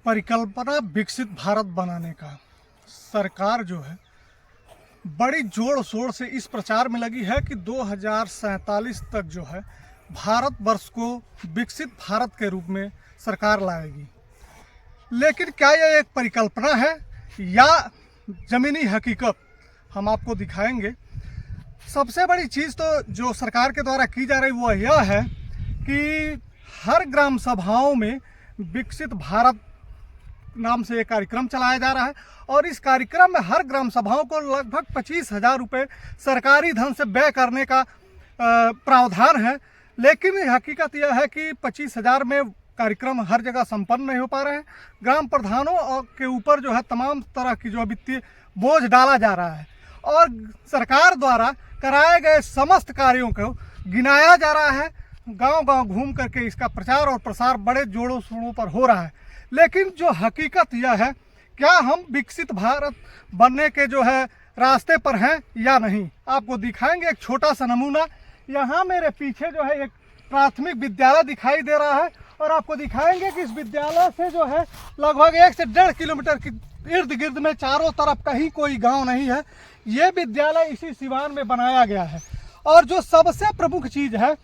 परिकल्पना विकसित भारत बनाने का सरकार जो है बड़ी जोर शोर से इस प्रचार में लगी है कि 2047 तक जो है भारतवर्ष को विकसित भारत के रूप में सरकार लाएगी। लेकिन क्या यह एक परिकल्पना है या ज़मीनी हकीकत, हम आपको दिखाएंगे। सबसे बड़ी चीज़ तो जो सरकार के द्वारा की जा रही वो यह है कि हर ग्राम सभाओं में विकसित भारत नाम से एक कार्यक्रम चलाया जा रहा है और इस कार्यक्रम में हर ग्राम सभाओं को लगभग 25,000 रुपये सरकारी धन से व्यय करने का प्रावधान है। लेकिन हकीकत यह है कि 25,000 में कार्यक्रम हर जगह संपन्न नहीं हो पा रहे हैं। ग्राम प्रधानों के ऊपर जो है तमाम तरह की जो वित्तीय बोझ डाला जा रहा है और सरकार द्वारा कराए गए समस्त कार्यों को गिनाया जा रहा है। गांव-गांव घूम करके इसका प्रचार और प्रसार बड़े जोरों शोरों पर हो रहा है। लेकिन जो हकीकत यह है, क्या हम विकसित भारत बनने के जो है रास्ते पर हैं या नहीं, आपको दिखाएंगे एक छोटा सा नमूना। यहाँ मेरे पीछे जो है एक प्राथमिक विद्यालय दिखाई दे रहा है और आपको दिखाएंगे कि इस विद्यालय से जो है लगभग 1 से 1.5 किलोमीटर की इर्द गिर्द में चारों तरफ कहीं कोई गांव नहीं है। ये विद्यालय इसी सिवान में बनाया गया है और जो सबसे प्रमुख चीज़ है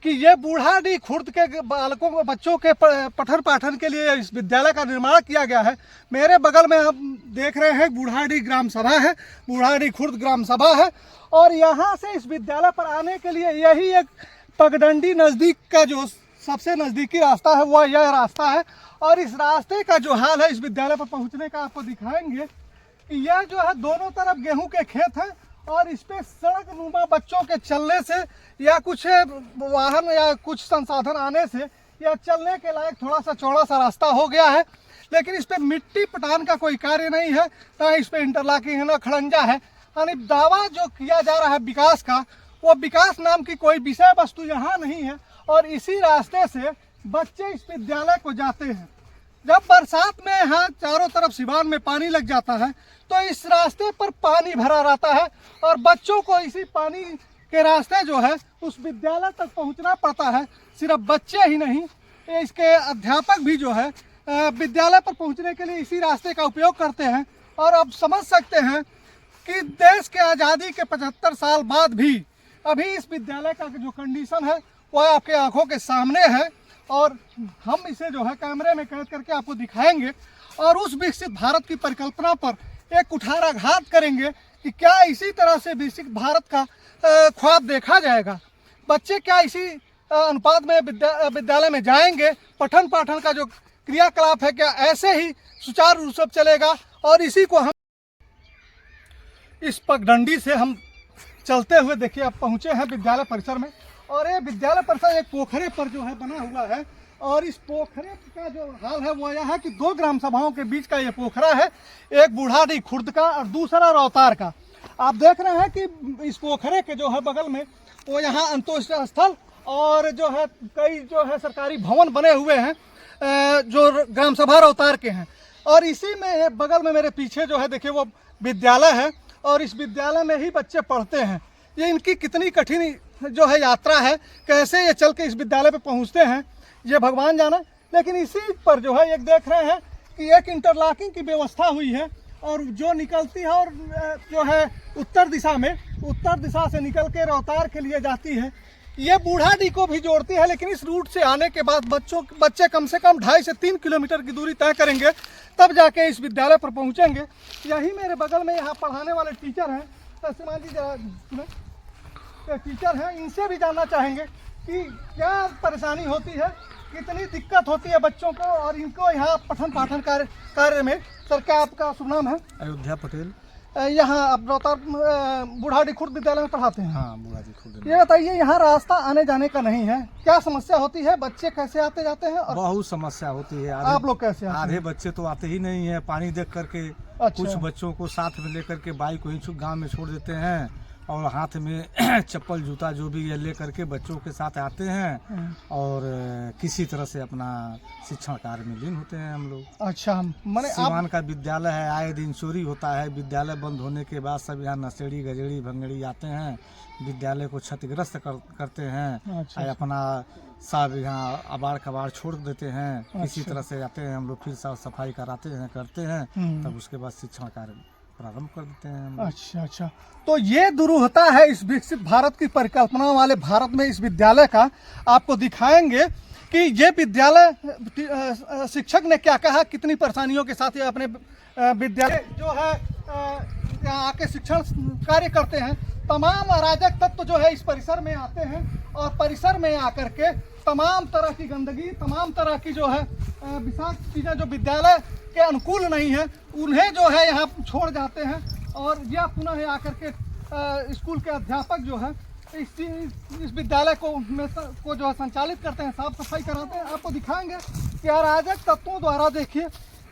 कि ये बूढ़ाडीह खुर्द के बालकों को बच्चों के पठन पाठन के लिए इस विद्यालय का निर्माण किया गया है। मेरे बगल में हम देख रहे हैं बूढ़ाडीह ग्राम सभा है, बूढ़ाडीह खुर्द ग्राम सभा है और यहाँ से इस विद्यालय पर आने के लिए यही एक पगडंडी नज़दीक का जो सबसे नज़दीकी रास्ता है वह यह रास्ता है। और इस रास्ते का जो हाल है इस विद्यालय पर पहुँचने का आपको दिखाएंगे कि यह जो है दोनों तरफ गेहूँ के खेत हैं और इस पे सड़क नुमा बच्चों के चलने से या कुछ वाहन या कुछ संसाधन आने से या चलने के लायक थोड़ा सा चौड़ा सा रास्ता हो गया है। लेकिन इस पे मिट्टी पटान का कोई कार्य नहीं है, ना इस पे इंटरलॉकिंग है, ना खड़ंजा है। यानी दावा जो किया जा रहा है विकास का, वो विकास नाम की कोई विषय वस्तु यहाँ नहीं है। और इसी रास्ते से बच्चे इस विद्यालय को जाते हैं। जब बरसात में यहाँ चारों तरफ सिवान में पानी लग जाता है तो इस रास्ते पर पानी भरा रहता है और बच्चों को इसी पानी के रास्ते जो है उस विद्यालय तक पहुंचना पड़ता है। सिर्फ बच्चे ही नहीं, इसके अध्यापक भी जो है विद्यालय पर पहुंचने के लिए इसी रास्ते का उपयोग करते हैं। और अब समझ सकते हैं कि देश के आज़ादी के 75 साल बाद भी अभी इस विद्यालय का जो कंडीशन है वह आपके आंखों के सामने है और हम इसे जो है कैमरे में कैद करके आपको दिखाएंगे और उस विकसित भारत की परिकल्पना पर एक कुठाराघात करेंगे कि क्या इसी तरह से विकसित भारत का ख्वाब देखा जाएगा। बच्चे क्या इसी अनुपात में विद्यालय में जाएंगे, पठन पाठन का जो क्रियाकलाप है क्या ऐसे ही सुचारू रूप से चलेगा। और इसी को हम इस पगडंडी से हम चलते हुए देखिए अब पहुँचे हैं विद्यालय परिसर में और ये विद्यालय परिसर एक पोखरे पर जो है बना हुआ है और इस पोखरे का जो हाल है वो यह है कि 2 ग्राम सभाओं के बीच का ये पोखरा है, एक बूढ़ाडीह खुर्द का और दूसरा रौतार का। आप देख रहे हैं कि इस पोखरे के जो है बगल में वो यहाँ अंत्योदय स्थल और जो है कई जो है सरकारी भवन बने हुए हैं जो ग्राम सभा रौतार के हैं। और इसी में बगल में मेरे पीछे जो है देखिए वो विद्यालय है और इस विद्यालय में ही बच्चे पढ़ते हैं। ये इनकी कितनी कठिन जो है यात्रा है, कैसे ये चल के इस विद्यालय पे पहुंचते हैं ये भगवान जाने। लेकिन इसी पर जो है एक देख रहे हैं कि एक इंटरलॉकिंग की व्यवस्था हुई है और जो निकलती है और जो है उत्तर दिशा से निकल के रौतार के लिए जाती है। ये बूढ़ाडीह को भी जोड़ती है। लेकिन इस रूट से आने के बाद बच्चे कम से कम 2.5 से 3 किलोमीटर की दूरी तय करेंगे तब जाके इस विद्यालय पर पहुँचेंगे। यही मेरे बगल में यहाँ पढ़ाने वाले टीचर हैं, श्रीमान जी जरा टीचर हैं, इनसे भी जानना चाहेंगे कि क्या परेशानी होती है, कितनी दिक्कत होती है बच्चों को और इनको यहाँ पठन पाठन कार्य में। सर क्या आपका शुभ नाम है? अयोध्या पटेल। यहाँ आप रौतार बूढ़ाडीह खुर्द विद्यालय में पढ़ाते हैं? हाँ, बूढ़ाडीह खुर्द। ये बताइए यहाँ रास्ता आने जाने का नहीं है, क्या समस्या होती है? बच्चे कैसे आते जाते हैं? और बहुत समस्या होती है। आप लोग कैसे आते हैं? आधे बच्चे तो आते ही नहीं है पानी देख करके। अच्छा। कुछ बच्चों को साथ में लेकर के बाइक वहीं गाँव में छोड़ देते हैं, और हाथ में चप्पल जूता जो भी ये ले करके बच्चों के साथ आते हैं और किसी तरह से अपना शिक्षण कार्य में लीन होते हैं हम लोग। अच्छा, मैंने आप सीवान का विद्यालय है, आए दिन चोरी होता है। विद्यालय बंद होने के बाद सब यहाँ नशेड़ी गजेड़ी भंगड़ी आते हैं, विद्यालय को क्षतिग्रस्त करते हैं। अच्छा, अपना सब यहाँ अबाड़ कबाड़ छोड़ देते हैं। किसी तरह से आते हैं हम लोग, फिर साफ सफाई कराते हैं करते हैं, तब उसके बाद शिक्षण कार्य प्रारंभ कर देते हैं हम लोग। अच्छा अच्छा, तो ये दुरूहता है इस विकसित भारत की परिकल्पना वाले भारत में इस विद्यालय का। आपको दिखाएंगे कि ये विद्यालय शिक्षक ने क्या कहा, कितनी परेशानियों के साथ ये अपने विद्यालय जो है यहाँ आके शिक्षण कार्य करते हैं। तमाम अराजक तत्व जो है इस परिसर में आते हैं और परिसर में आकर के तमाम तरह की गंदगी, तमाम तरह की जो है विषाक्त चीज़ें जो विद्यालय के अनुकूल नहीं है, उन्हें जो है यहाँ छोड़ जाते हैं। और यह पुनः आकर के स्कूल के अध्यापक जो है इस विद्यालय को जो है संचालित करते हैं, साफ सफाई कराते हैं। आपको दिखाएंगे कि अराजक तत्वों द्वारा देखिए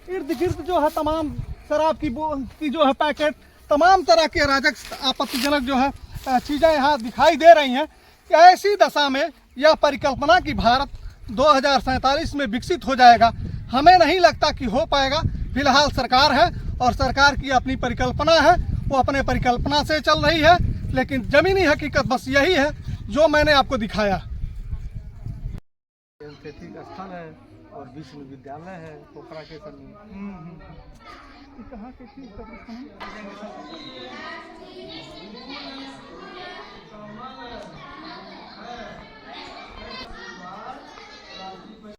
इर्द गिर्द जो है तमाम शराब की जो है पैकेट, तमाम तरह के अराजक आपत्तिजनक जो है चीज़ें यहाँ दिखाई दे रही हैं। कि ऐसी दशा में यह परिकल्पना कि भारत 2047 में विकसित हो जाएगा, हमें नहीं लगता कि हो पाएगा। फिलहाल सरकार है और सरकार की अपनी परिकल्पना है, वो अपने परिकल्पना से चल रही है, लेकिन ज़मीनी हकीकत बस यही है जो मैंने आपको दिखाया। सांस्कृतिक स्थल है और बीच में विद्यालय है पोखरा के समीप। कहाँ के चीज़